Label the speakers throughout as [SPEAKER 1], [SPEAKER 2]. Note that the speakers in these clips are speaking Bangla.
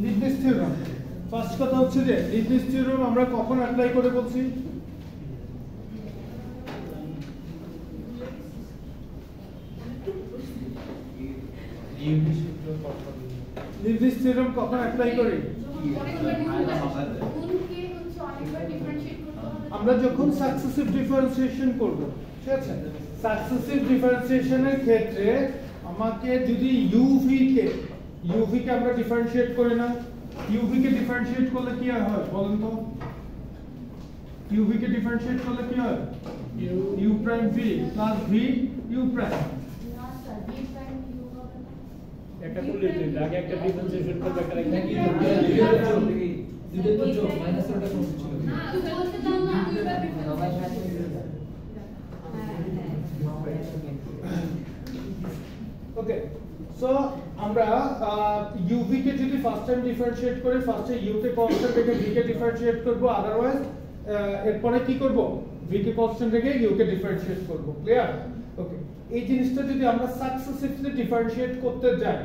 [SPEAKER 1] লিবনিজ থিওরেম ফার্স্ট কথা হচ্ছে যে লিবনিজ থিওরেম আমরা কখন অ্যাপ্লাই করে বলছি লিবনিজ থিওরেম কখন অ্যাপ্লাই করি আমরা যখন সাকসেসিভ ডিফারেন্সিয়েশন করব ঠিক আছে সাকসেসিভ ডিফারেন্সিয়েশনের ক্ষেত্রে আমাকে যদি ইউভি কে আমরা ডিফারেন্সিয়েট করি না ইউভি কে ডিফারেন্সিয়েট করলে কি হয় বলেন তো ইউভি কে ডিফারেন্সিয়েট করলে কি হয় you prime V plus V U prime
[SPEAKER 2] একটা করলে আগে একটা ডিফারেন্সিয়েশন করবে একটা নাকি
[SPEAKER 3] দুটো তো যোগ মাইনাস ওটা কোন ছিল
[SPEAKER 4] না দুটো বলতে দাও না
[SPEAKER 1] ওকে সো আমরা ইউভি কে যদি ফার্স্ট টাইম ডিফারেন্সিয়েট করি ফার্স্টে ইউ কে কনস্ট্যান্ট রেখে ভি কে ডিফারেন্সিয়েট করব আদারওয়াইজ এরপরে কি করব ভি কে কনস্ট্যান্ট রেখে ইউ কে ডিফারেন্সিয়েট করব ক্লিয়ার ওকে এই জিনিসটা যদি আমরা সাকসেসিভলি ডিফারেন্সিয়েট করতে যাই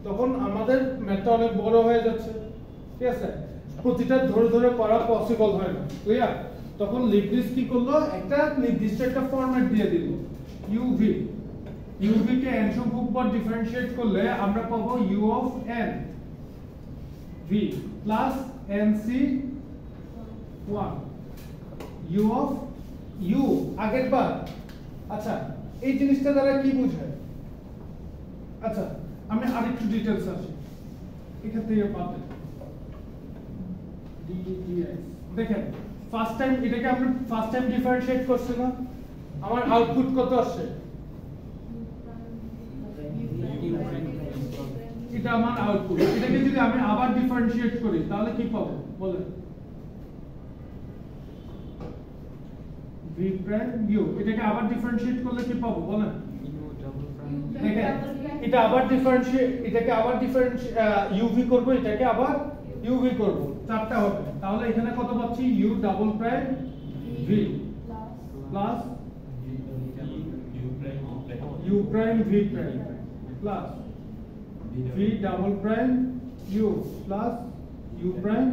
[SPEAKER 1] তখন আমাদের ম্যাথটা অনেক বড় হয়ে যাচ্ছে ঠিক আছে প্রতিটা ধরে ধরে করা পসিবল হয় না ক্লিয়ার তখন লিবনিজ কি করলো একটা নির্দিষ্ট একটা ফরম্যাট দিয়ে দিল ইউভি ইউভি কে n সংখ্যক বার ডিফারেন্সিয়েট করলে আমরা পাবো u of n v plus nc 1 u of u আগের বার আচ্ছা এই জিনিসটা দ্বারা কি বোঝায় আচ্ছা আমি আরেকটু ডিটেইলস আসি এখান থেকে পাবেন ddx দেখেন ফার্স্ট টাইম এটাকে আমরা ফার্স্ট টাইম ডিফারেন্সিয়েট করছি না আমার আউটপুট কত আসছে এটা আমার আউটপুট এটাকে যদি আমি আবার ডিফারেন্সিয়েট করি তাহলে কি পাবো বলেন v প্রাইম u এটাকে আবার ডিফারেন্সিয়েট করলে কি পাবো বলেন দেখেন এটা আবার ডিফারেন্সিয়েট এটাকে আবার uv করব এটাকে আবার uv করব চারটা হবে তাহলে এখানে কত পাচ্ছি u double prime v plus u prime v prime plus v double prime u plus u prime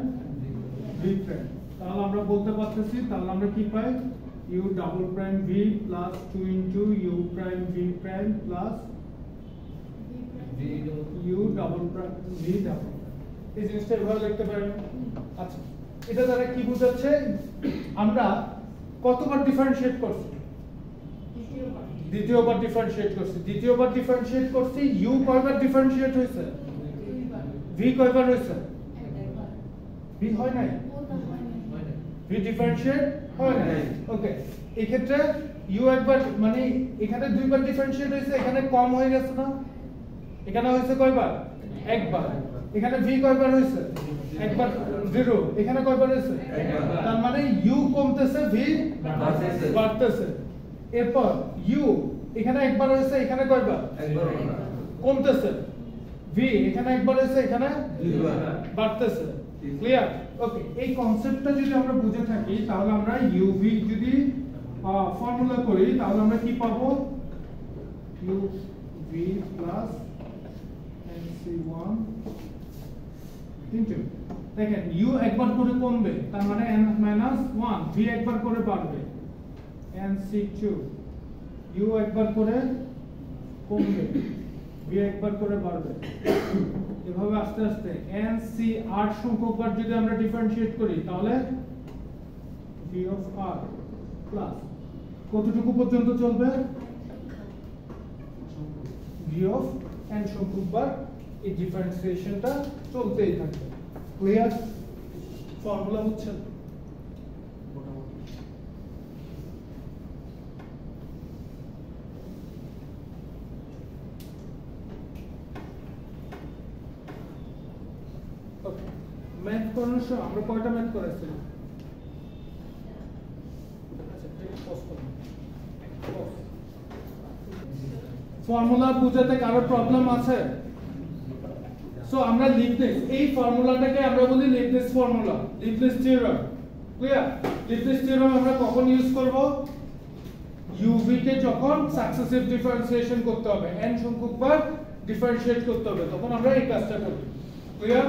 [SPEAKER 1] v prime তাহলে আমরা বলতে পারতেছি তাহলে আমরা কি পাই u double prime v plus 2 into u prime v prime plus u double prime v double এই জিনিসটা এভাবে লিখতে পারেন আচ্ছা এটা দ্বারা কি বোঝাচ্ছে আমরা কতবার ডিফারেন্সিয়েট করছি দ্বিতীয়বার ডিফারেন্সিয়েট করছি u কয়বার ডিফারেন্সিয়েট হইছে v কয়বার হইছে v হয় নাই v ডিফারেন্সিয়েট হয় নাই ওকে এই ক্ষেত্রে u একবার মানে এখানে দুইবার ডিফারেন্সিয়েট হইছে এখানে কম হয়ে গেছে না এখানে হইছে কয়বার একবার এখানে v কয়বার হইছে একবার 0 এখানে কয়বার হইছে একবার তার মানে u কমতেছে v বাড়তেছে এরপর u এখানে একবার হইছে এখানে কয়বার একবার কমতেছে v এখানে একবার হইছে এখানে দুইবার বাড়তেছে ক্লিয়ার ওকে এই কনসেপ্টটা যদি আমরা বুঝে থাকি তাহলে আমরা uv যদি ফর্মুলা করি তাহলে আমরা কি পাবো uv nc1 কিন্তু দেখেন u একবার করে কমবে তার মানে n 1 v একবার করে বাড়বে nc2 u একবার করে কমবে v একবার করে বাড়বে এভাবে আস্তে আস্তে nc 8 সংখ্যক বার যদি আমরা ডিফারেন্সিয়েট করি তাহলে v অফ r প্লাস কতটুকু পর্যন্ত চলবে v অফ n সংখ্যক বার এই ডিফারেন্সিয়েশনটা চলতেই থাকবে ক্লিয়ার ফর্মুলা হচ্ছে ম্যাথ করানোর সময় আমরা কয়টা ম্যাথ করেছিলাম ফর্মুলা বুঝাতে কারো প্রবলেম আছে সো আমরা লিবনিজ এই ফর্মুলাটাকে আমরা বলি Leibniz formula Leibniz theorem clear Leibniz theorem আমরা কখন ইউজ করব uv কে যখন সাকসেসিভ ডিফারেন্সিয়েশন করতে হবে n সংখ্যক বার ডিফারেন্সিয়েট করতে হবে তখন আমরা এই কাজটা করি clear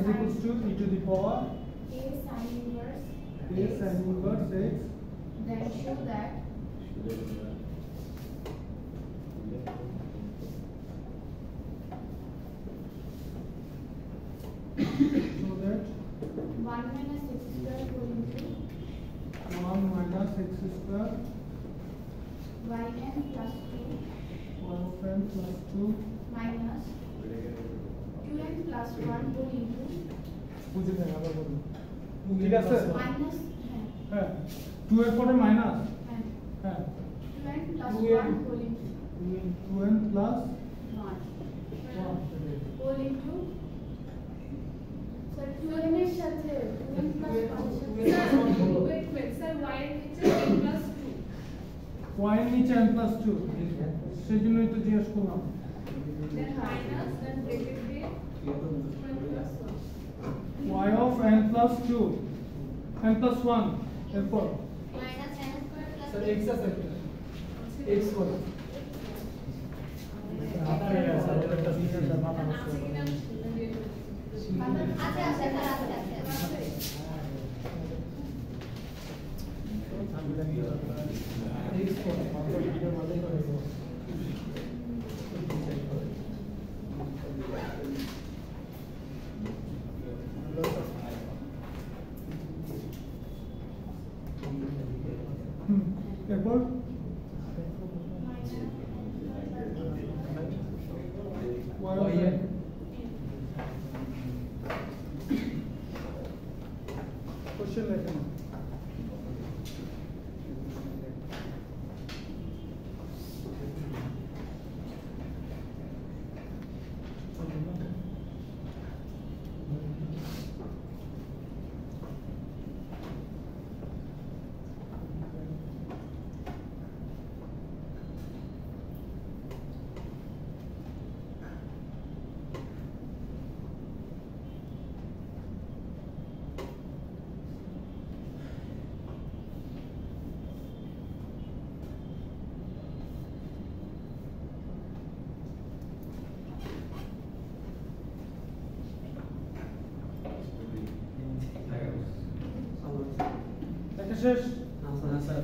[SPEAKER 1] is equals to e to the power
[SPEAKER 4] a sin inverse
[SPEAKER 1] a sin inverse x.
[SPEAKER 4] then show that
[SPEAKER 1] So that
[SPEAKER 4] 1 minus x square whole into
[SPEAKER 1] 1 minus x square
[SPEAKER 4] yn plus 2
[SPEAKER 1] 1 of n plus 2
[SPEAKER 4] minus 2n plus 1 whole into
[SPEAKER 1] বুঝে নেন আবার বলুন ঠিক আছে
[SPEAKER 4] minus
[SPEAKER 1] হ্যাঁ 2 এর পরে মাইনাস
[SPEAKER 4] and
[SPEAKER 1] হ্যাঁ
[SPEAKER 4] 2n plus
[SPEAKER 1] 2n
[SPEAKER 4] 1 whole into
[SPEAKER 1] 2n plus
[SPEAKER 4] 1
[SPEAKER 1] 1
[SPEAKER 4] whole into sir 2n এর সাথে 2n plus 1 এর সাথে wait sir y এর নিচে n plus 2
[SPEAKER 1] y এর নিচে n plus 2 সেজন্যই তো জিজ্ঞেস করলাম
[SPEAKER 4] then minus then bracket দিয়ে 2n plus 1
[SPEAKER 1] y of n plus 2 n plus 1 এরপর
[SPEAKER 4] minus n square plus
[SPEAKER 3] sir x আছে x কত x কত
[SPEAKER 1] এরপর y of n কোশ্চেন লেখেন শেষ
[SPEAKER 3] স্যার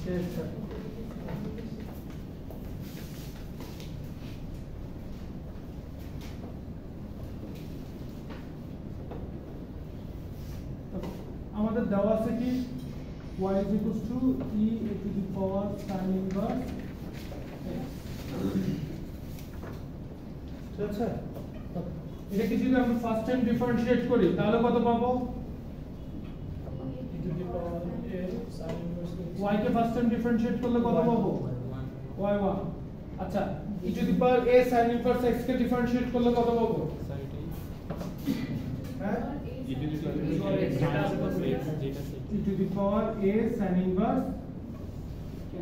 [SPEAKER 1] শেষ আমাদের দেওয়া আছে কি y is equals to e to the power sin inverse x ঠিক আছে এটাকে যদি আমরা ফার্স্ট টাইম ডিফারেন্সিয়েট করি তাহলে কত পাবো
[SPEAKER 2] e to the power a sin inverse x
[SPEAKER 1] y K first time differentiate করলে কত পাবো y1 আচ্ছা e to the power a sin inverse x K differentiate করলে কত পাবো হ্যাঁ
[SPEAKER 2] e to the power যেটা আছে তো যেটা
[SPEAKER 1] e to the power a sin inverse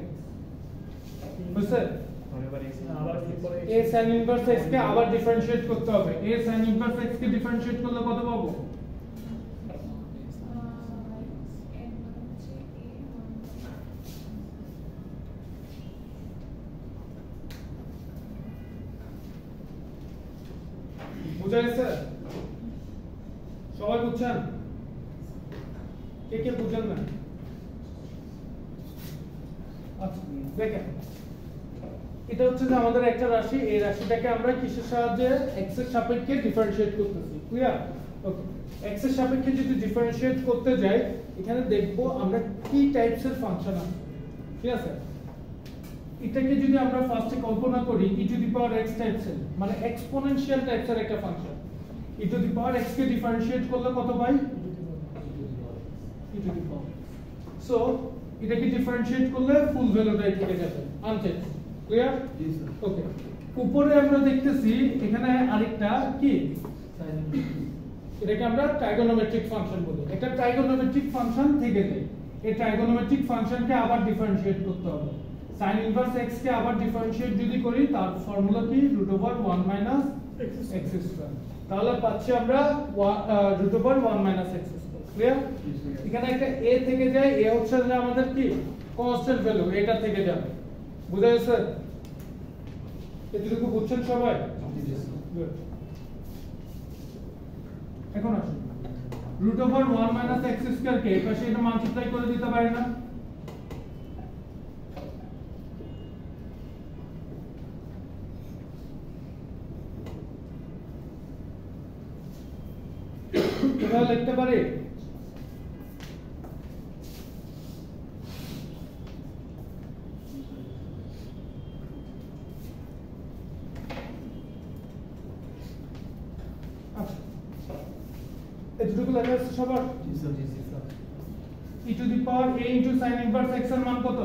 [SPEAKER 1] x বুঝছে
[SPEAKER 2] আবার কি পরে
[SPEAKER 1] a sin inverse x কে আবার ডিফারেন্সিয়েট করতে হবে a sin inverse x K differentiate করলে কত পাবো বুঝা গেছে সবাই বুঝছেন কে কে বুঝেন না আচ্ছা দেখেন এটা হচ্ছে যে আমাদের একটা রাশি এই রাশিটাকে আমরা কিসের সাহায্যে x এর সাপেক্ষে ডিফারেন্সিয়েট করতেছি ক্লিয়ার ওকে x এর সাপেক্ষে যদি ডিফারেন্সিয়েট করতে যাই এখানে দেখব আমরা কি টাইপস এর ফাংশন আছে ঠিক আছে এটাকে যদি আমরা ফার্স্টে কল্পনা করি e to the power x types এর মানে এক্সপোনেনশিয়াল টাইপস এর একটা function e to the power x K differentiate করলে কত পাই e to the power so এটাকে ডিফারেন্সিয়েট করলে ফুল ভ্যালুটাই থেকে যাবে আনচেঞ্জ ক্লিয়ার
[SPEAKER 3] জি স্যার
[SPEAKER 1] ওকে উপরে আমরা দেখতেছি এখানে আরেকটা কি এটাকে আমরা ট্রাইগোনোমেট্রিক ফাংশন বলি একটা ট্রাইগোনোমেট্রিক ফাংশন থেকে যায় এই ট্রাইগোনোমেট্রিক ফাংশনকে আবার ডিফারেন্সিয়েট করতে হবে sin ইনভার্স x কে আবার ডিফারেন্সিয়েট যদি করি তার ফর্মুলা কি √1 - x স্কয়ার। তাহলে পাচ্ছি আমরা √1 - x স্কয়ার। ক্লিয়ার? এখানে একটা a থেকে যায়, a হচ্ছে যে আমাদের কি কনস্ট্যান্ট ভ্যালু, এটা থেকে যাবে। বুঝা গেছে? এটুকু বুঝছেন সবাই? Good. এখন আসুন √1 - x স্কয়ার কে পাশে এটা মাল্টিপ্লাই করে দিতে পারি না? এটা লিখতে পারি এটুকু লেখা আছে সবার?
[SPEAKER 3] জি স্যার, জি sir.
[SPEAKER 1] e to the power a into sin inverse x এর মান কত?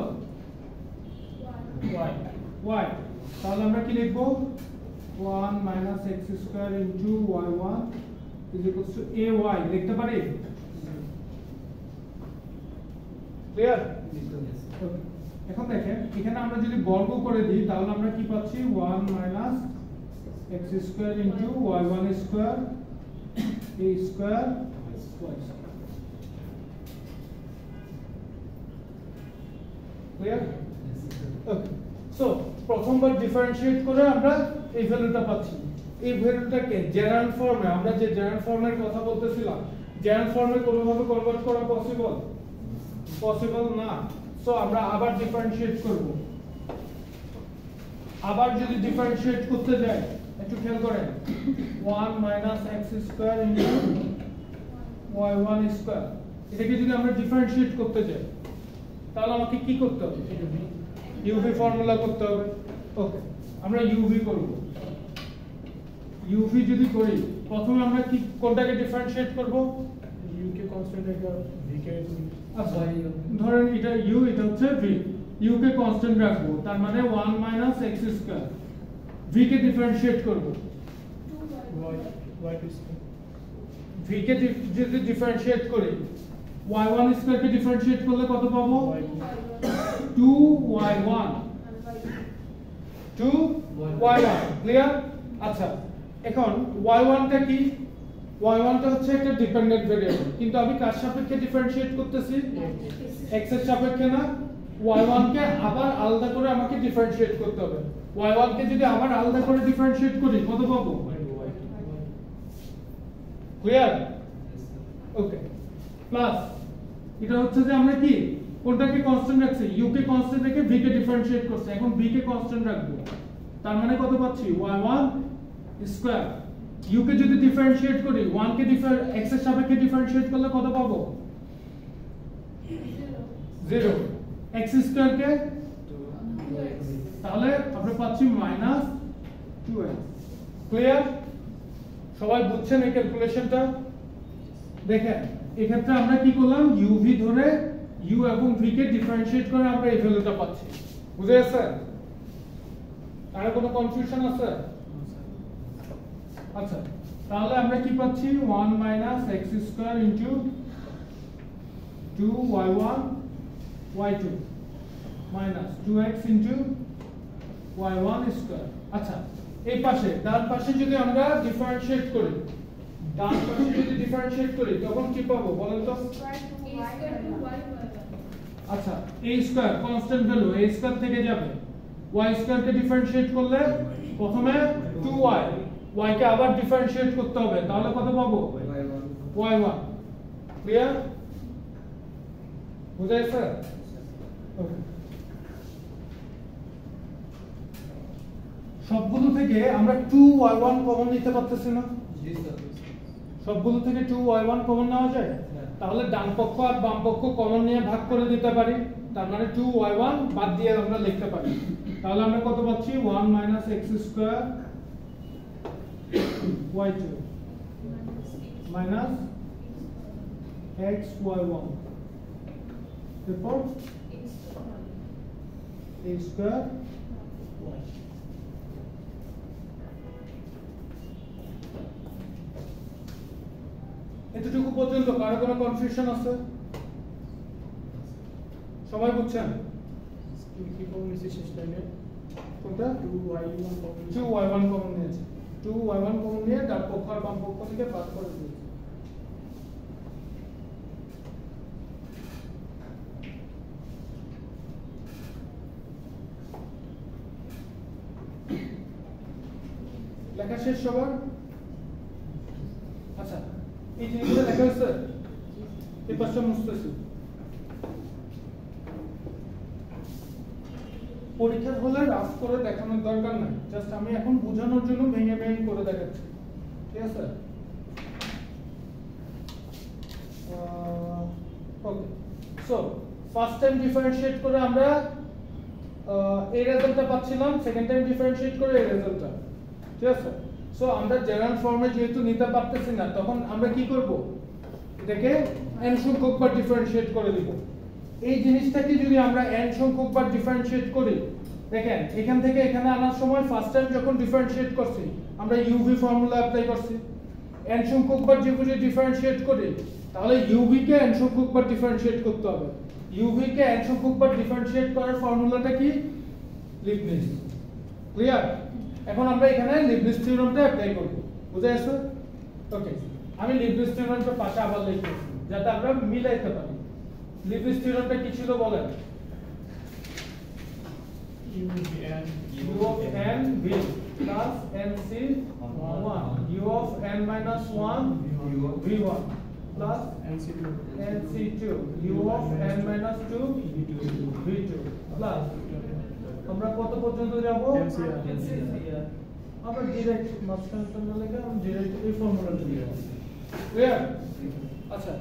[SPEAKER 1] y। তাহলে আমরা কি লিখব? 1 - x square into y1 is equals to ay লিখতে পারি? ক্লিয়ার? এখন দেখেন এখানে আমরা যদি বর্গ করে দিই তাহলে আমরা কি পাচ্ছি 1 - x square into y1 square a square y square. Clear? Okay, so প্রথমবার ডিফারেন্সিয়েট করে আমরা এই ভ্যালুটা পাচ্ছি। এই ভ্যালুটাকে জেনারেল ফর্মে, আমরা যে জেনারেল ফর্মের কথা বলতেছিলাম, জেনারেল ফর্মে কোনোভাবে কনভার্ট করা পসিবল না। সো আমরা আবার ডিফারেন্সিয়েট করব। আবার যদি ডিফারেন্সিয়েট করতে যাই একটু খেয়াল করেন, 1 - x square into y1 square, এটাকে যদি আমরা ডিফারেন্সিয়েট করতে যাই তাহলে আমাকে কি করতে হবে? ইউভি ফর্মুলা করতে হবে। ওকে, আমরা ইউভি করব। ইউভি যদি করি প্রথমে আমরা কি কোনটাকে ডিফারেন্সিয়েট করব?
[SPEAKER 2] u কে কনস্ট্যান্ট রেখে v কে
[SPEAKER 1] আচ্ছা, ধরেন এটা u, এটা হচ্ছে v। u কে কনস্ট্যান্ট রাখবো, তার মানে 1 - x স্কয়ার। v কে ডিফারেন্সিয়েট করব।
[SPEAKER 2] y square.
[SPEAKER 1] v কে যদি ডিফারেন্সিয়েট করি y1 স্কয়ার কে ডিফারেন্সিয়েট করলে কত পাবো? 2y1 clear? আচ্ছা, এখন y1 টা কি? y1 টা হচ্ছে একটা ডিপেন্ডেন্ট ভেরিয়েবল, কিন্তু আমি কার সাপেক্ষে ডিফারেন্সিয়েট করতেছি? x এর সাপেক্ষে না? y1 কে আবার আলাদা করে আমাকে ডিফারেন্সিয়েট করতে হবে। y1 কে যদি আবার আলাদা করে ডিফারেন্সিয়েট করি কত পাবো? ক্লিয়ার? ওকে, প্লাস এটা হচ্ছে যে আমরা কি কোনটাকে কনস্ট্যান্ট রাখছি? u কে কনস্ট্যান্ট রেখে v কে ডিফারেন্সিয়েট করছি। এখন v কে কনস্ট্যান্ট রাখবো, তার মানে কত পাচ্ছি? y1 square. u কে যদি ডিফারেন্সিয়েট করি 1 কে x এর সাপেক্ষে ডিফারেন্সিয়েট করলে কত পাবো? 0। x স্কয়ার কে তাহলে আমরা পাচ্ছি -2x। ক্লিয়ার? সবাই বুঝছেন এই ক্যালকুলেশনটা? দেখেন এক্ষেত্রে আমরা কি করলাম? uv ধরে u এবং v কে ডিফারেন্সিয়েট করে আমরা এই ভ্যালুটা পাচ্ছি। বুঝে গেছে? আর কোনো কনফিউশন আছে? আচ্ছা, তাহলে আমরা কি পাচ্ছি? 1 - x square into 2y1 y2 minus 2x into y1 square. আচ্ছা, এই পাশে ডান পাশে যদি আমরা ডিফারেন্সিয়েট করি, তখন কি পাবো বলেন তো? আচ্ছা, a square constant value, a square থেকে যাবে, y স্কয়ার কে ডিফারেন্সিয়েট করলে প্রথমে 2y, y কে আবার ডিফারেন্সিয়েট করতে হবে, তাহলে কত পাবো? y1। ক্লিয়ার? বুঝাই স্যার? ওকে, সবগুলো থেকে আমরা 2y1 কমন নিতে পারতেছি না?
[SPEAKER 3] জি স্যার।
[SPEAKER 1] সবগুলো থেকে 2y1 কমন নেওয়া যায়? তাহলে ডান পক্ষ আর বাম পক্ষ কমন নিয়ে ভাগ করে দিতে পারি, তার মানে 2y1 বাদ দিয়ে আমরা লিখতে পারি। তাহলে আমরা কত পাচ্ছি? 1 - x square y2 minus x y1 এরপর a স্কয়ার y। এতটুকু পর্যন্ত কারো কোনো কনফিউশন আছে? সবাই বুঝছেন?
[SPEAKER 2] কমন নিচে শেষ লাইনে
[SPEAKER 1] কোনটা
[SPEAKER 2] 2y1 কমন
[SPEAKER 1] 2y1 কমন নিয়েছে 2y1 কমন নিয়ে ডান পক্ষ আর বাম পক্ষ থেকে বাদ করে দিয়েছে লেখা শেষ সবার আচ্ছা এই জিনিসটা লেখা হয়েছে এই পাঁচটা মুছতেছি পরীক্ষার হলে রাফ করে দেখানোর দরকার নাই জাস্ট আমি এখন বোঝানোর জন্য ভেঙে ভেঙে করে দেখাচ্ছি ঠিক আছে okay so first time differentiate করে আমরা এই রেজাল্টটা পাচ্ছিলাম সেকেন্ড টাইম ডিফারেন্সিয়েট করে এই রেজাল্টটা ঠিক আছে সো আমরা জেনারেল ফর্মে যেহেতু নিতে পারতেছি না তখন আমরা কি করব এটাকে n সংখ্যক বার ডিফারেন্সিয়েট করে দিব এই জিনিসটাকে যদি আমরা n সংখ্যক বার ডিফারেন্সিয়েট করি দেখেন এখান থেকে এখানে আনার সময় ফার্স্ট টাইম যখন ডিফারেন্সিয়েট করছি আমরা uv ফর্মুলা অ্যাপ্লাই করছি n সংখ্যক বার যদি ডিফারেন্সিয়েট করি তাহলে uv কে n সংখ্যক বার ডিফারেন্সিয়েট করতে হবে uv কে n সংখ্যক বার ডিফারেন্সিয়েট করার ফর্মুলাটা কি লিবনিজ ক্লিয়ার এখন আমরা এখানে লিবনিজ থিওরেমটা অ্যাপ্লাই করব বুঝা গেছে ওকে আমি লিবনিজ থিওরেমটা পাশে আবার লিখতেছি যাতে আমরা মিলাইতে পারি লিবনিজ থিওরেমটা কি ছিল বলেন
[SPEAKER 2] u
[SPEAKER 1] of n v plus nc 1 u of n minus 1 v1 plus nc2 u of n minus 2 v2 plus আমরা কত পর্যন্ত যাব আমরা ডাইরেক্ট মাঝখানটা না লেখা আমি ডাইরেক্ট এই ফর্মুলাটা দিয়ে দেব ক্লিয়ার আচ্ছা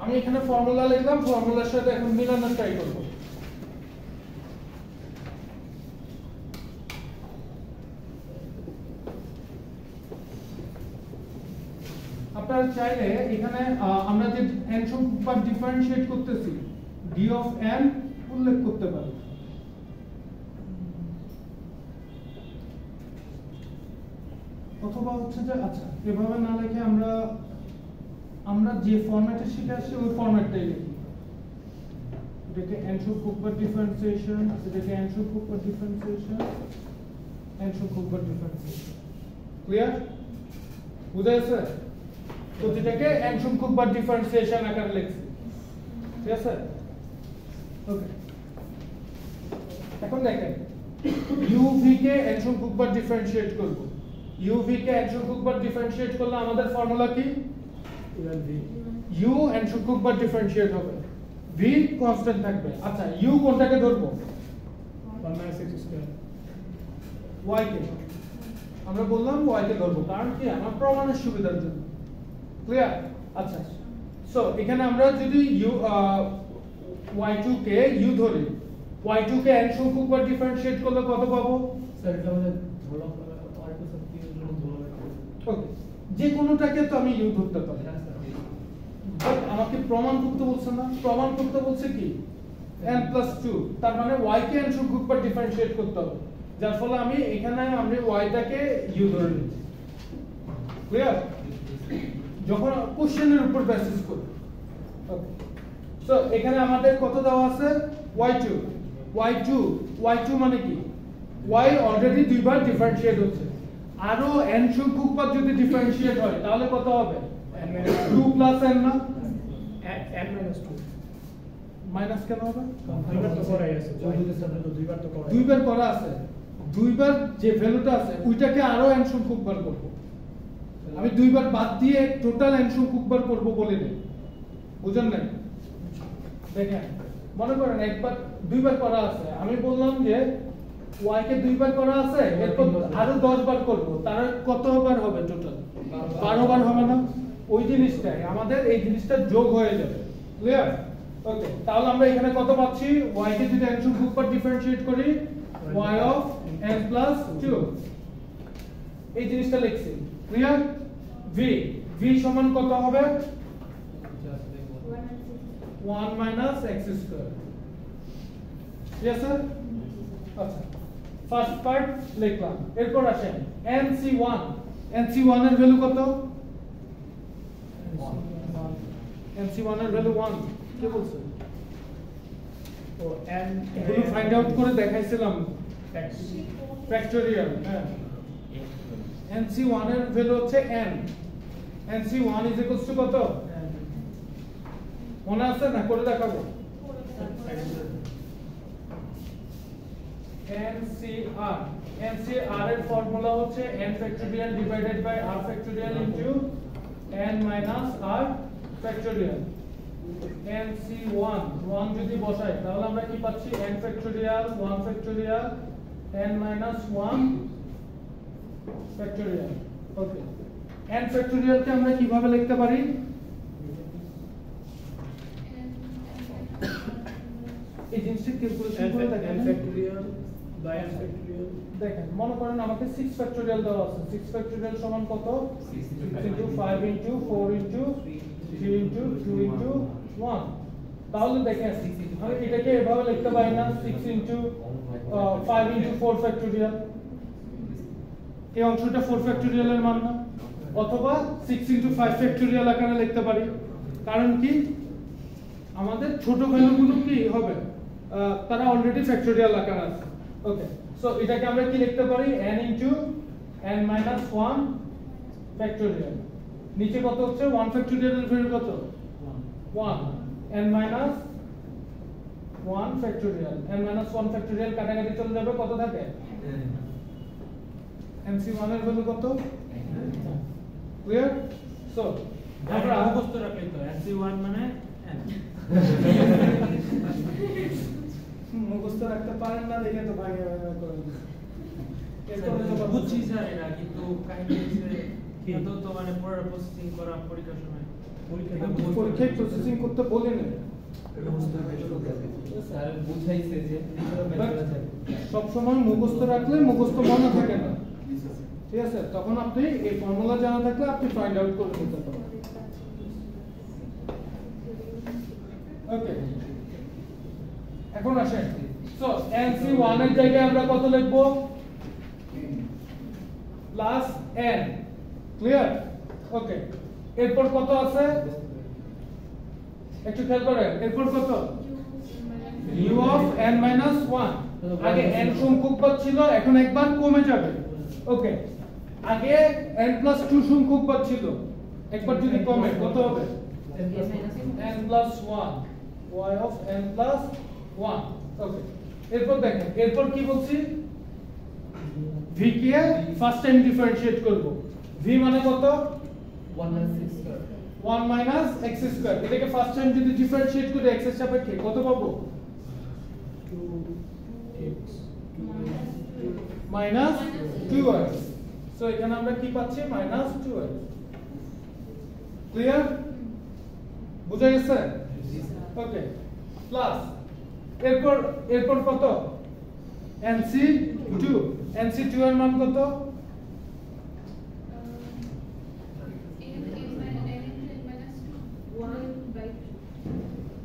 [SPEAKER 1] আমি এখানে ফর্মুলা লিখলাম ফর্মুলার সাথে এখন মিলানোর ট্রাই করব আপনারা চাইলে এখানে আমরা যে n সংখ্যক বার ডিফারেন্সিয়েট করতেছি d of n উল্লেখ করতে পারি অথবা হচ্ছে যে আচ্ছা এভাবে না লিখে আমরা যে ফরম্যাটে শিখে আসছি ওই ফরম্যাটটাই লিখি এটাকে n সংখ্যক বার ডিফারেন্সিয়েশন এটাকে n সংখ্যক বার ডিফারেন্সিয়েশন n সংখ্যক বার ডিফারেন্সিয়েশন ক্লিয়ার বুঝা গেছে প্রতিটাকে n সংখ্যক বার ডিফারেন্সিয়েশন আকারে লিখছি ঠিক আছে ওকে এখন দেখেন uv কে n সংখ্যক বার ডিফারেন্সিয়েট করব uv কে n সংখ্যক বার ডিফারেন্সিয়েট করলে আমাদের ফর্মুলা কি u n সংখ্যক বার ডিফারেন্সিয়েট হবে v কনস্ট্যান্ট থাকবে আচ্ছা u কোনটাকে ধরব
[SPEAKER 2] 1 x স্কয়ার
[SPEAKER 1] y কে আমরা বললাম y কে ধরব কারণ কি আমার প্রমাণের সুবিধার জন্য ক্লিয়ার আচ্ছা সো এখানে আমরা যদি y2 কে u ধরি y2 কে n সংখ্যক বার ডিফারেন্সিয়েট করলে কত পাবো
[SPEAKER 3] স্যার এটা আমাদের ধরলাম আরেকটা সব কি ধরলাম
[SPEAKER 1] ওকে যে কোনোটাকে তো আমি u ধরতে পারি বাট আমাকে প্রমাণ করতে বলছে না প্রমাণ করতে বলছে কি n+2 তার মানে y কে n সংখ্যক বার ডিফারেন্সিয়েট করতে হবে যার ফলে আমি এখানে আমরা y টাকে u ধরে নিচ্ছি ক্লিয়ার যখন কোশ্চেনের উপর বেসিস করি ওকে সো এখানে আমাদের কত দেওয়া আছে y2 মানে কি y অলরেডি দুইবার ডিফারেন্সিয়েট হচ্ছে আরো n সংখ্যক বার যদি ডিফারেন্সিয়েট হয় তাহলে কত হবে 2 প্লাস n না
[SPEAKER 2] n minus 2
[SPEAKER 1] মাইনাস কেন হবে
[SPEAKER 2] দুইবার তো করাই আছে দুইবার তো করাই
[SPEAKER 1] দুইবার করা আছে দুইবার যে ভ্যালুটা আছে ওইটাকে আরো n সংখ্যক বার করব আমি দুইবার বাদ দিয়ে টোটাল n সংখ্যক বার করব বলে নেই বুঝেন নাই দেখেন মনে করেন একবার দুইবার করা আছে আমি বললাম যে y কে দুইবার করা আছে এরপর আরো 10 বার করব তার কতবার হবে টোটাল 12 বার হবে না ওই জিনিসটাই আমাদের এই জিনিসটা যোগ হয়ে যাবে ক্লিয়ার ওকে তাহলে আমরা এখানে কত পাচ্ছি y কে যদি n সংখ্যক বার ডিফারেন্সিয়েট করি y of n plus 2 এই জিনিসটা লিখছি ক্লিয়ার v সমান কত হবে 1 minus x square yes sir আচ্ছা ফার্স্ট পার্ট লিখলাম এরপর আসেন nc1 এর ভ্যালু কত nc1 এর ভ্যালু 1 কি বলছেন
[SPEAKER 2] ও n
[SPEAKER 1] এগুলো ফাইন্ড আউট করে দেখাইছিলাম ফ্যাক্টোরিয়াল হ্যাঁ nc1 এর ভ্যালু হচ্ছে n nc1 is equals to কত মনে আছে না করে দেখাবো NCR এর ফর্মুলা হচ্ছে n factorial divided by r factorial into n minus r factorial NC1 1 যদি বসাই তাহলে আমরা কি পাচ্ছি n factorial 1 factorial n minus 1 factorial okay n ফ্যাক্টোরিয়ালকে আমরা কিভাবে লিখতে পারি এই জিনিসটা ক্যালকুলেশন করে দেখেন
[SPEAKER 2] ফ্যাক্টোরিয়াল বাই n ফ্যাক্টোরিয়াল
[SPEAKER 1] দেখেন মনে করেন আমাকে 6 ফ্যাক্টোরিয়াল দেওয়া আছে 6 ফ্যাক্টোরিয়াল সমান কত 6 into 5 into 4 into 3 into 2 into 1 তাহলে দেখেন আমি এটাকে এভাবে লিখতে পারি না 6 into 5 into 4 ফ্যাক্টোরিয়াল এই অংশটা 4 ফ্যাক্টোরিয়াল এর মান না অথবা 6 into 5 ফ্যাক্টোরিয়াল আকারে লিখতে পারি কারণ কি আমাদের ছোট ভ্যালুগুলো কি হবে তারা অলরেডি ফ্যাক্টোরিয়াল আকারে আছে ওকে সো এটাকে আমরা কি লিখতে পারি n into n minus 1 factorial নিচে কত হচ্ছে 1 ফ্যাক্টোরিয়াল এর ভ্যালু কত 1 n minus 1 factorial n minus 1 factorial কাটাকাটি চলে যাবে কত থাকে nc1 এর ভ্যালু কত ক্লিয়ার সো
[SPEAKER 2] আমরা মুখস্থ রাখলে তো nc1 মানে n
[SPEAKER 1] মুখস্থ রাখতে পারেন না দেখে তো ভাগে ভাগে করে
[SPEAKER 5] বুঝছি স্যার এটা কিন্তু কাহিনী হচ্ছে তো মানে পুরো প্রসেসিং করা পরীক্ষার সময়
[SPEAKER 1] পরীক্ষায় প্রসেসিং করতে বলেন
[SPEAKER 3] স্যার বুঝাইছে যে
[SPEAKER 1] সব সময় মুখস্থ রাখলে মুখস্থ মনে থাকে না ঠিক আছে তখন আপনি এই ফর্মুলা জানা থাকলে আপনি ফাইন্ড আউট করে নিতে পারেন ওকে এখন আসেন সো nc1 এর জায়গায় আমরা কত লিখব প্লাস n ক্লিয়ার ওকে এরপর কত আছে একটু খেয়াল করেন এরপর কত u of n minus 1 আগে n সংখ্যক পদ ছিল এখন একবার কমে যাবে ওকে আগে n plus 2 সংখ্যক পদ ছিল একবার যদি কমে কত হবে n plus 1 y of n plus 1 ওকে এরপর দেখেন এরপর কি বলছি v কে ফার্স্ট টাইম ডিফারেন্সিয়েট করব v মানে কত 1 minus x square এটাকে ফার্স্ট টাইম যদি ডিফারেন্সিয়েট করে x এর সাপেক্ষে কত পাবো
[SPEAKER 2] 2x
[SPEAKER 1] minus 2x সো এখানে আমরা কি পাচ্ছি minus 2x ক্লিয়ার বুঝা গেছে ওকে প্লাস এরপর কত nc2 এর মান কত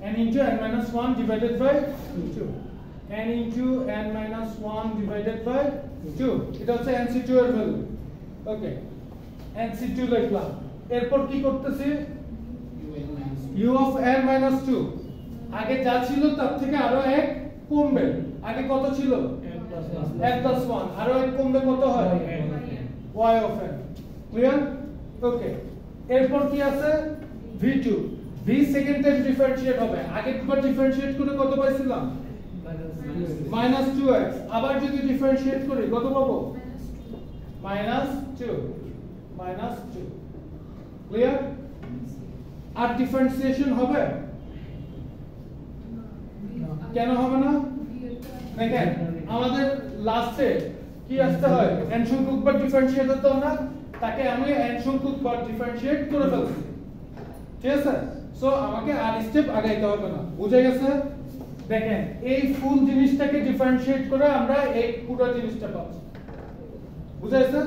[SPEAKER 1] n into n minus 1 divided by 2 n into n minus 1 divided by 2 এটা হচ্ছে nc2 এর ভ্যালু ওকে nc2 লিখলাম এরপর কি করতেছি u of n minus 2 আগে যা ছিল তার থেকে আরো এক কমবে আগে কত ছিল n plus 1 আরো এক কমবে কত হয় y of n clear okay এরপর কি আছে v2 v second time differentiate হবে আগে একবার ডিফারেন্সিয়েট করে কত পাইছিলাম -2x আবার যদি ডিফারেন্সিয়েট করি কত পাবো -2 ক্লিয়ার আর ডিফারেন্সিয়েশন হবে কেন হবে না দেখেন আমাদের লাস্টে কি আসতে হয় n সংখ্যক বার ডিফারেন্সিয়েট হতো না তাকে আমি n সংখ্যক বার ডিফারেন্সিয়েট করে ফেলছি ঠিক আছে সো আমাকে আর স্টেপ আগাইতে হবে না বুঝে গেছে দেখেন এই ফুল জিনিসটাকে ডিফারেন্সিয়েট করে আমরা এই পুরো জিনিসটা পাচ্ছি বুঝে গেছে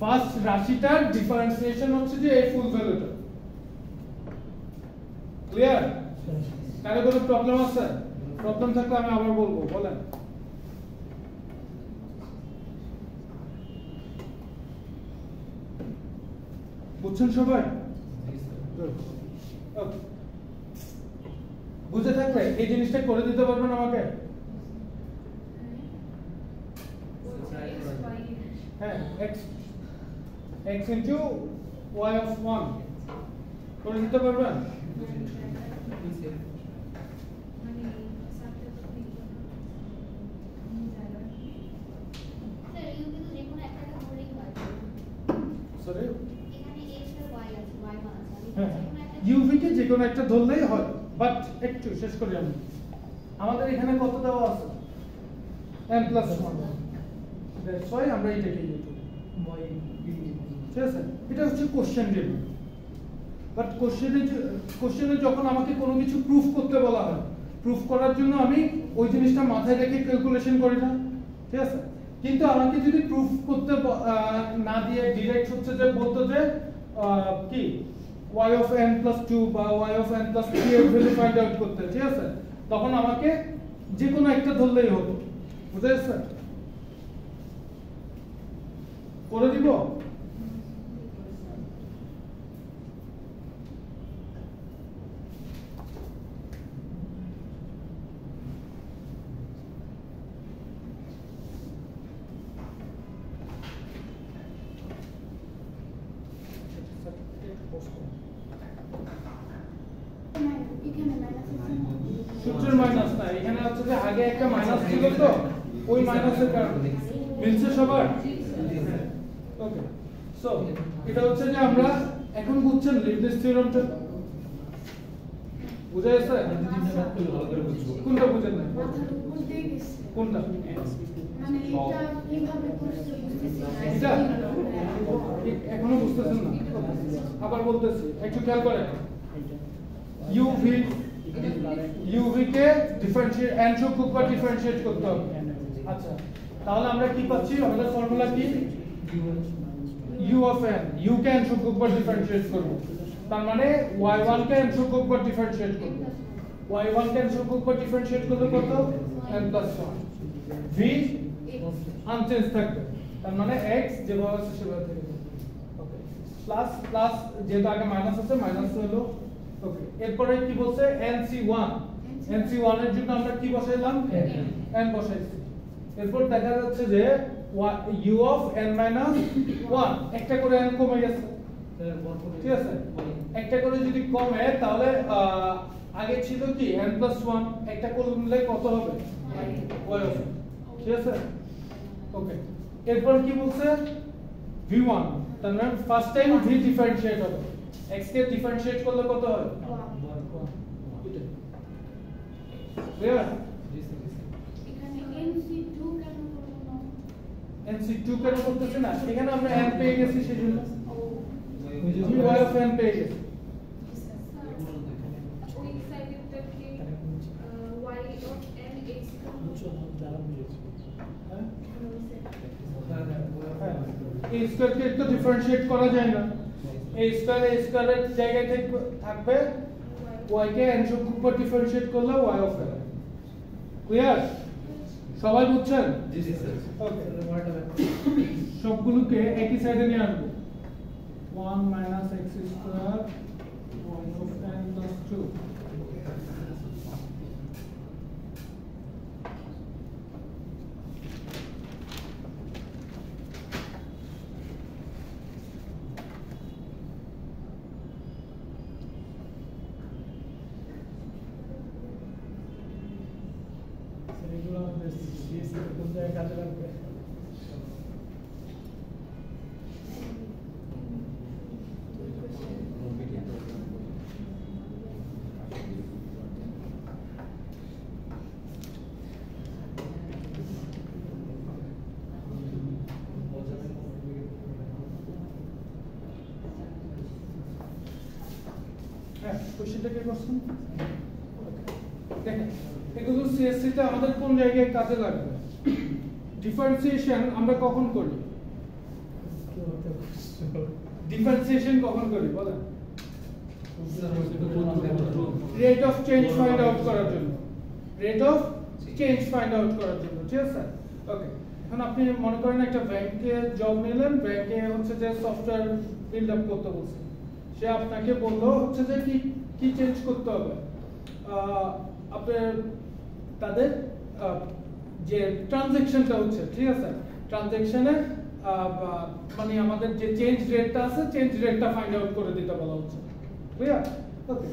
[SPEAKER 1] ফার্স্ট রাশিটার ডিফারেন্সিয়েশন হচ্ছে যে এই ফুল ভ্যালুটা ক্লিয়ার কারো কোনো প্রবলেম আছে প্রবলেম থাকলে আমি আবার বলবো বলেন বুঝছেন সবাই ওকে বুঝে থাকলে এই জিনিসটা করে দিতে পারবেন আমাকে? হ্যাঁ, x into y of 1 করে দিতে পারবেন? সরি, হ্যাঁ uv কে যে কোনো একটা ধরলেই হয়, বাট একটু শেষ করি আমি। আমাদের এখানে কত দেওয়া আছে? n plus 1, that's why আমরা এটাকে ইউজ করি। ঠিক আছে, এটা হচ্ছে কোশ্চেন রিভিউ। বাট কোশ্চেনে যখন আমাকে কোনো কিছু প্রুফ করতে বলা হয়, প্রুফ করার জন্য আমি ওই জিনিসটা মাথায় রেখে ক্যালকুলেশন করি না, ঠিক আছে? কিন্তু আমাকে যদি প্রুফ করতে না দিয়ে ডাইরেক্ট হচ্ছে যে বলতো যে কি y of n plus 2 বা y of n plus 3 এর ভ্যালু ফাইন্ড আউট করতে, ঠিক আছে? তখন আমাকে যে কোনো একটা ধরলেই হতো, বুঝা গেছে? করে দিব? সূত্রের মাইনাস না, এখানে হচ্ছে যে আগে একটা মাইনাস ছিল তো ওই মাইনাসের কারণে মিলছে সবার। ওকে, সো এটা হচ্ছে যে আমরা এখন বুঝছেন লিবনিজ থিওরেমটা? বুঝা গেছে? কোনটা বুঝেন না? কোনটা? এটা এখনো বুঝতেছেন না? আবার বলতেছি, একটু খেয়াল করেন। uv কে ডিফারেন্সিয়েট n সংখ্যক বার ডিফারেন্সিয়েট করতে হবে। আচ্ছা, তাহলে আমরা কি পাচ্ছি? আমাদের ফর্মুলা কি? u of n, u K n সংখ্যক বার ডিফারেন্সিয়েট করব, তার মানে y1 কে n সংখ্যক বার ডিফারেন্সিয়েট করব। y1 কে n সংখ্যক বার ডিফারেন্সিয়েট করলে কত? n plus 1। v আনচেঞ্জ থাকবে, তার মানে x যেভাবে আছে সেভাবে থাকবে। ওকে, প্লাস প্লাস যেটা আগে মাইনাস আছে মাইনাস হলো। ওকে, এরপরে কি বলছে? nc1, nc1 এর জন্য আমরা কি বসাইলাম? n বসাইছি। এরপর দেখা যাচ্ছে যে u of n minus 1 একটা করে n কমে গেছে, ঠিক আছে? একটা করে যদি কমে তাহলে আগে ছিল কি n plus 1, একটা করলে কত হবে? y of n, ঠিক আছে? ওকে, এরপর কি বলছে? v1, তার মানে ফার্স্ট টাইম v ডিফারেন্সিয়েট হবে, x কে ডিফারেন্সিয়েট করলে কত হয়? ক্লিয়ার? nc2 কেন করতেছে না? এখানে আমরা n পেয়ে গেছি সেজন্য y of n পেয়ে গেছি।
[SPEAKER 4] ওই সাইডেরটা কি y of n x
[SPEAKER 1] এই স্কয়ার কে তো ডিফারেন্সিয়েট করা যায় না, এই স্কয়ারের জায়গায় থাকবে y কে n সংখ্যক বার ডিফারেন্সিয়েট করলে y of n। ক্লিয়ার? সবাই বুঝছেন?
[SPEAKER 3] জি জি স্যার।
[SPEAKER 1] ওকে, সবগুলোকে একই সাইডে নিয়ে আসবো। 1 minus x square y of n plus 2।
[SPEAKER 2] এগুলো আমাদের সিএসসি কোন জায়গায় কাজে লাগবে?
[SPEAKER 1] হ্যাঁ, কোশ্চেনটা কি করছেন? দেখেন, এগুলো সিএসসি তে আমাদের কোন জায়গায় কাজে লাগবে? ডিফারেন্সিয়েশন আমরা কখন করি? ডিফারেন্সিয়েশন কখন করি বলেন? Rate of change find out করার জন্য, rate of change find out করার জন্য, ঠিক আছে? ওকে, এখন আপনি মনে করেন একটা ব্যাংকে জব নিলেন, ব্যাংকে হচ্ছে যে সফটওয়্যার বিল্ড আপ করতে বলছে, সে আপনাকে বললো হচ্ছে যে কি চেঞ্জ করতে হবে? আপনার তাদের যে ট্রানজ্যাকশনটা হচ্ছে, ঠিক আছে, ট্রানজ্যাকশনে মানে আমাদের যে চেঞ্জ রেটটা আছে, চেঞ্জ রেটটা ফাইন্ড আউট করে দিতে বলা হচ্ছে, ক্লিয়ার? ওকে,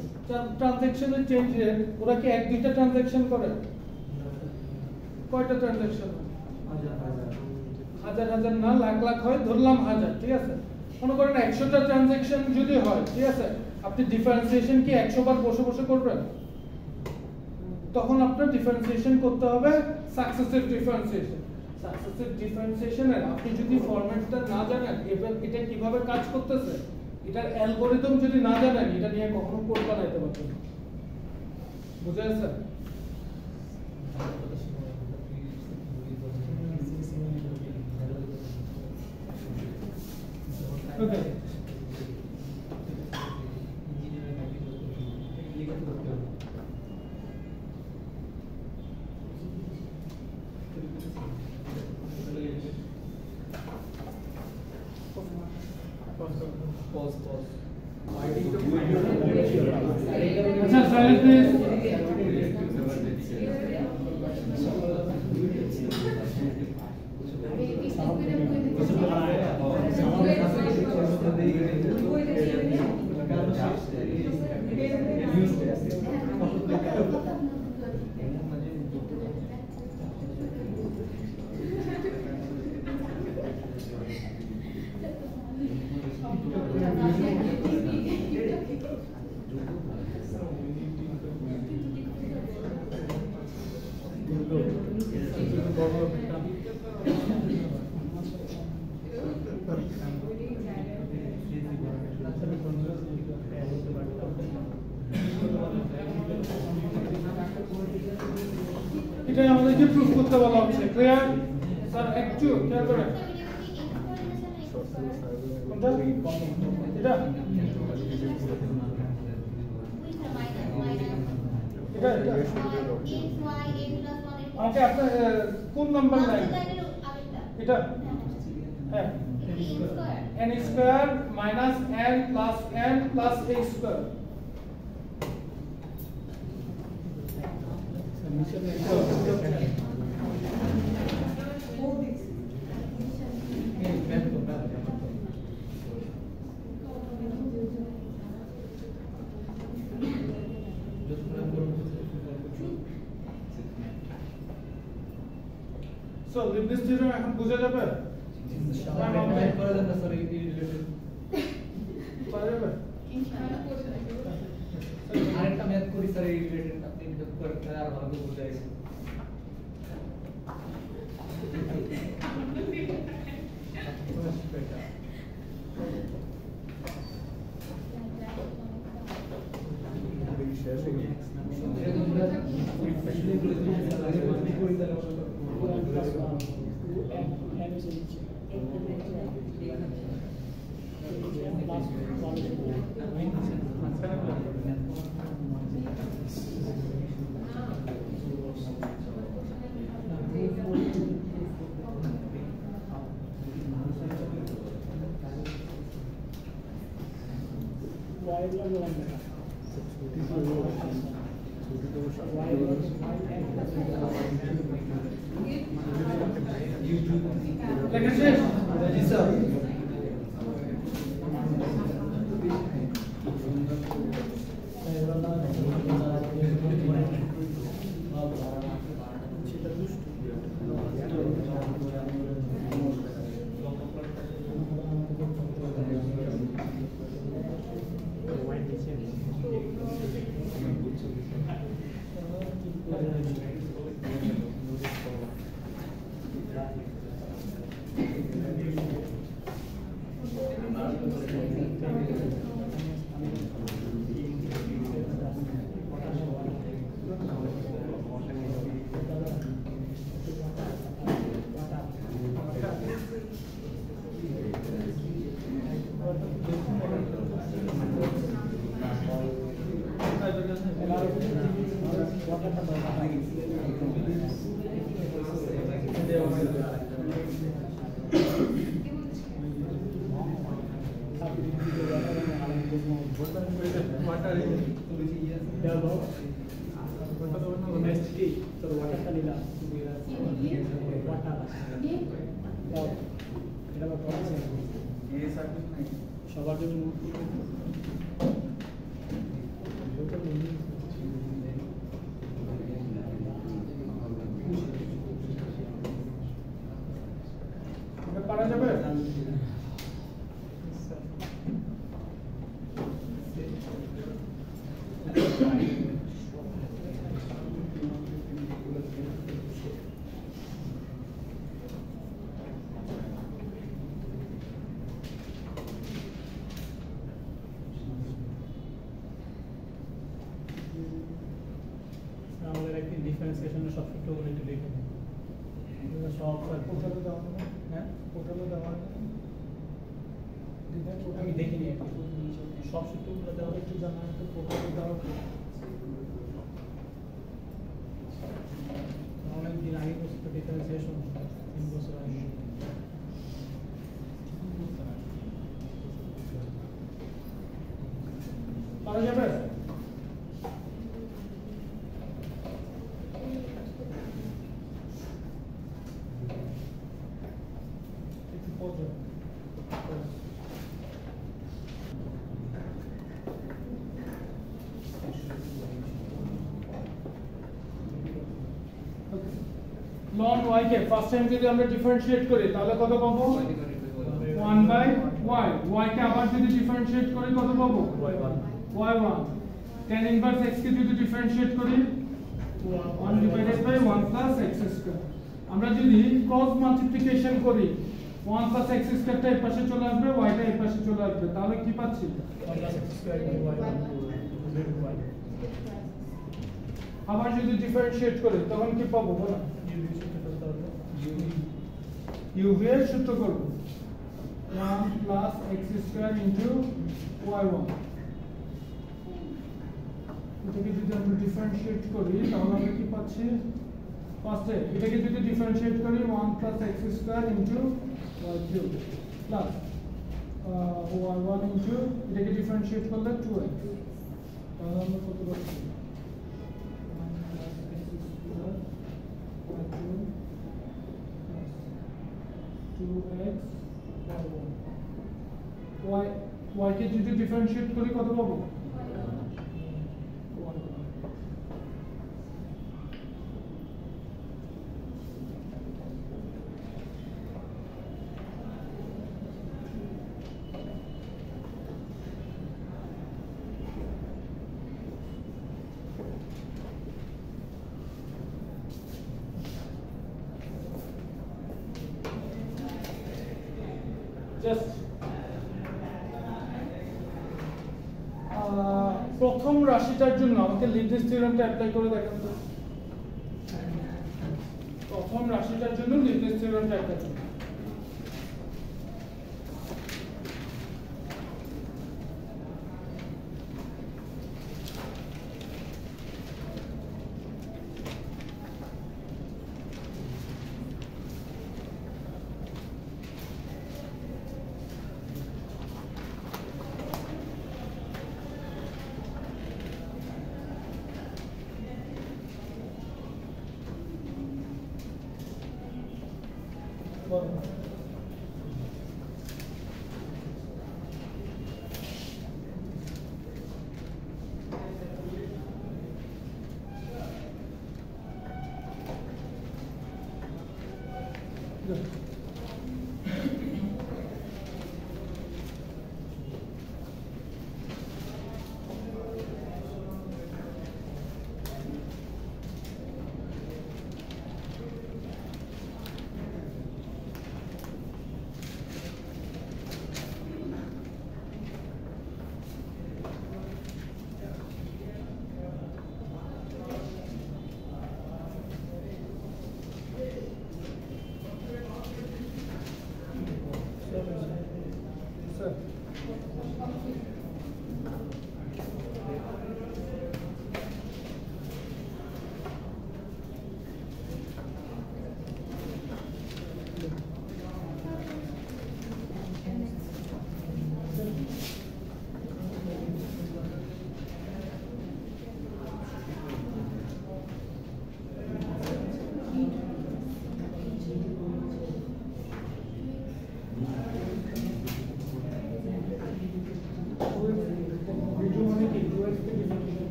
[SPEAKER 1] ট্রানজ্যাকশনের চেঞ্জ রেট, ওরা কি এক দুইটা ট্রানজ্যাকশন করে? কয়টা ট্রানজ্যাকশন? হাজার হাজার না, লাখ লাখ হয়, ধরলাম হাজার, ঠিক আছে। মনে করেন 100টা ট্রানজ্যাকশন যদি হয়, ঠিক আছে, আপনি ডিফারেন্সিয়েশন কি 100 বার বসে বসে করবেন? তখন আপনার ডিফারেন্সিয়েশন করতে হবে সাকসেসিভ ডিফারেন্সিয়েশন। সাকসেসিভ ডিফারেন্সিয়েশনের আপনি যদি ফরম্যাটটা না জানেন, এটা কিভাবে কাজ করতেছে, এটার অ্যালগরিদম যদি না জানেন, এটা নিয়ে কখনো কোড বানাইতে পারবেন না। বুঝা গেছে? ওকে, अच्छा साइलेंट प्लीज। এটাই আমাদেরকে প্রুফ করতে বলা হচ্ছে, ক্লিয়ার? স্যার একটু খেয়াল করেন, কোনটা এটা ওকে, আপনার কোন নাম্বার লাইন এটা? হ্যাঁ, n square minus n plus n plus a square. So Leibniz theorem এখন বুঝা যাবে?
[SPEAKER 3] করে দেন না স্যার, এই রিলেটেড
[SPEAKER 1] পারা যাবে?
[SPEAKER 3] আরেকটা ম্যাথ করি স্যার, এই রিলেটেড আপনি একটু করে আর ভালো করে বুঝে গেছেন।
[SPEAKER 1] লেখা শেষ?
[SPEAKER 3] জি স্যার। ওয়াটার তুমি কি আছে
[SPEAKER 2] দাও নেক্সট কি তোর ওয়াটারটা নিলাম ওয়াটার দাও এটা বা পড়াছে
[SPEAKER 3] এই সার্ভিস নাই
[SPEAKER 2] সবার জন্য
[SPEAKER 1] পারা যাবে?
[SPEAKER 2] আমাদের একদিন ডিফারেন্সিয়েশনের সব সূত্রগুলো একটু লিখে দিন সব
[SPEAKER 1] পোর্টালে দেওয়া হবে?
[SPEAKER 2] হ্যাঁ
[SPEAKER 1] পোর্টালে দেওয়া হবে?
[SPEAKER 2] আমি দেখিনি সব সূত্রগুলো দেওয়া
[SPEAKER 1] একটু জানান তো পোর্টালে দেওয়া হবে?
[SPEAKER 2] অনেকদিন আগে করছি তো ডিফারেন্সিয়েশন 3 বছর আগে
[SPEAKER 1] পারা যাবে? একটু পড়বে। লন y কে ফার্স্ট টাইম যদি আমরা ডিফারেন্সিয়েট করি তাহলে কত পাবো? 1 বাই y। y কে আবার যদি ডিফারেন্সিয়েট করি কত পাবো? y1। tan ইনভার্স x কে যদি ডিফারেন্সিয়েট করি 1 divided by 1 plus x square. আমরা যদি ক্রস মাল্টিপ্লিকেশন করি 1 প্লাস x স্কয়ারটা এই পাশে চলে আসবে, y টা এই পাশে চলে আসবে, তাহলে কি পাচ্ছি? আবার যদি ডিফারেন্সিয়েট করি তখন কি পাবো বলো? uv এর সূত্র করব 1 plus x square into y1। এটাকে যদি আমরা ডিফারেন্সিয়েট করি তাহলে আমরা কি পাচ্ছি? ফার্স্টে এটাকে যদি ডিফারেন্সিয়েট করি 1 plus x square into y3 plus y1 into এটাকে ডিফারেন্সিয়েট করলে 2x। তাহলে আমরা কত পাচ্ছি? 2x y কে যদি ডিফারেন্সিয়েট করি কত পাবো? জাস্ট প্রথম রাশিটার জন্য আমাকে লিবনিজ থিওরেমটা অ্যাপ্লাই করে দেখেন তো। প্রথম রাশিটার জন্য লিবনিজ থিওরেমটা অ্যাপ্লাই করুন।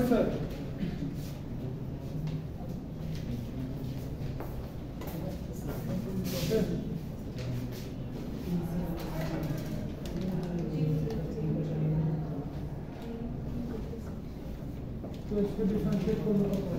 [SPEAKER 1] হয়েছে তো इसको डिफरेंशिएट करना होगा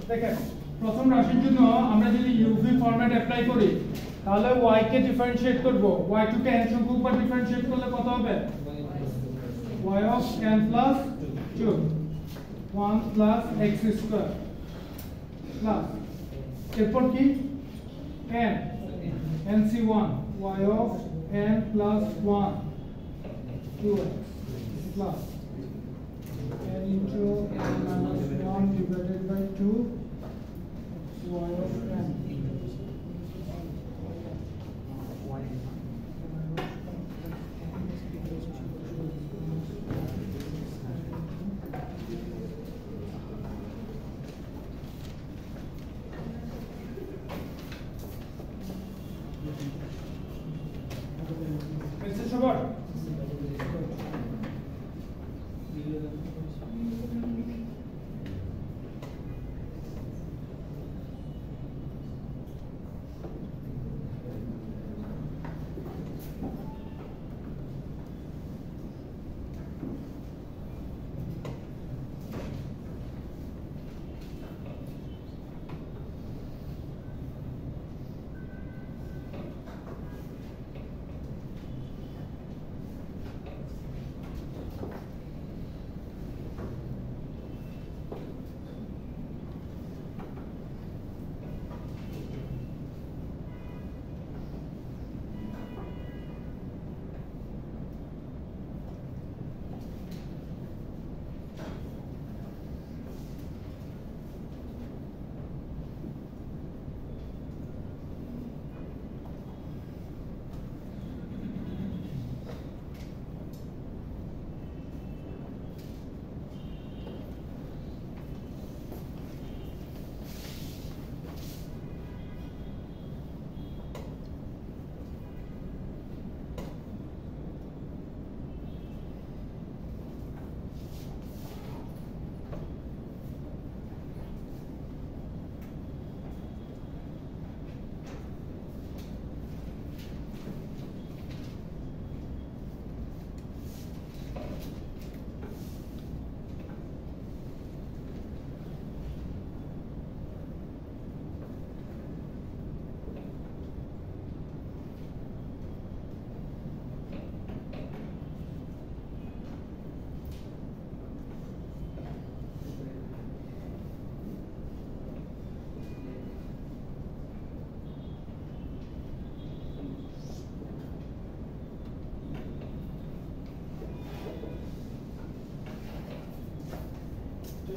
[SPEAKER 1] দেখেন প্রথম রাশির জন্য আমরা যদি ইউভি ফরম্যাট অ্যাপ্লাই করি তাহলে y কে ডিফারেন্সিয়েট করব y টু কে n সংখ্যক বার ডিফারেন্সিয়েট করলে কত হবে y of n plus 2 1 plus x square plus এরপর কি n nc1 y of n plus 1 2x plus n into n minus 1 divided by 2 y of n Mr. Sugar.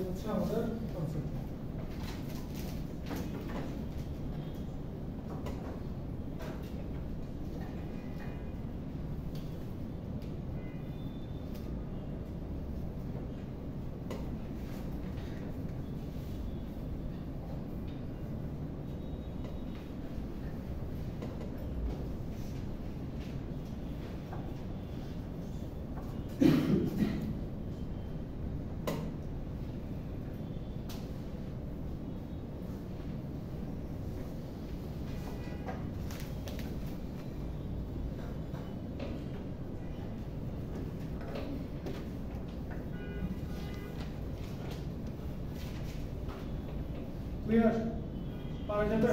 [SPEAKER 1] হচ্ছে আমাদের কনসেপ্ট Clear? Para যাবে?